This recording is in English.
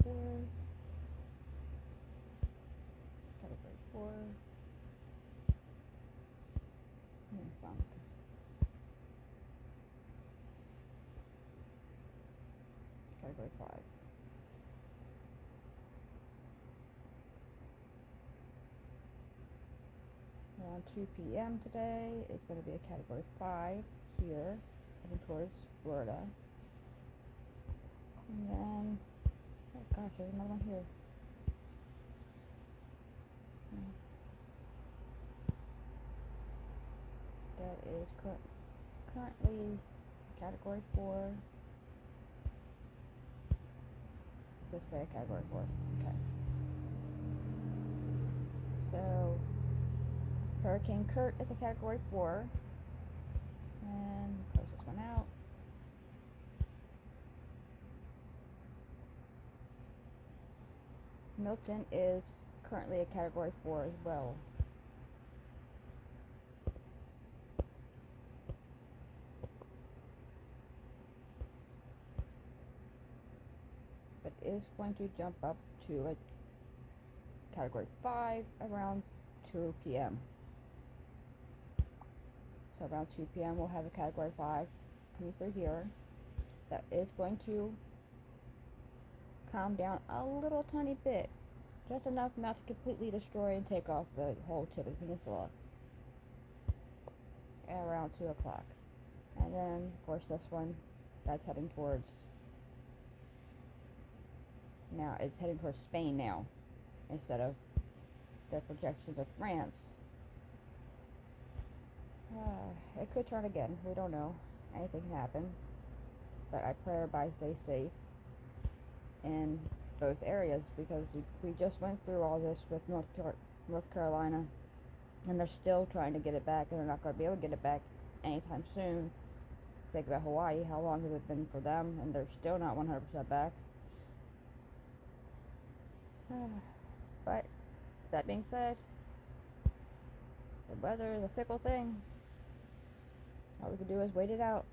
4, category 4, and some. Category 5. Around 2 p.m. today is going to be a category 5 here, heading towards Florida. And then, oh gosh, there's another one here. That is currently category 4. Let's say category 4. Okay. So, Hurricane Kurt is a category 4. And close this one out. Milton is currently a category 4 as well. But is going to jump up to a category 5 around 2 p.m. So around 2 p.m. we'll have a category 5 coming through here. That is going to calm down a little tiny bit. Just enough not to completely destroy and take off the whole tip of the peninsula at around 2 o'clock. And then, of course, this one, that's heading towards, now it's heading towards Spain now, instead of the projections of France. It could turn again, we don't know. Anything can happen. But I pray everybody stay safe in both areas, because we just went through all this with North Carolina, and they're still trying to get it back, and they're not going to be able to get it back anytime soon. Think about Hawaii, how long has it been for them, and they're still not 100% back. But that being said, the weather is a fickle thing. All we can do is wait it out.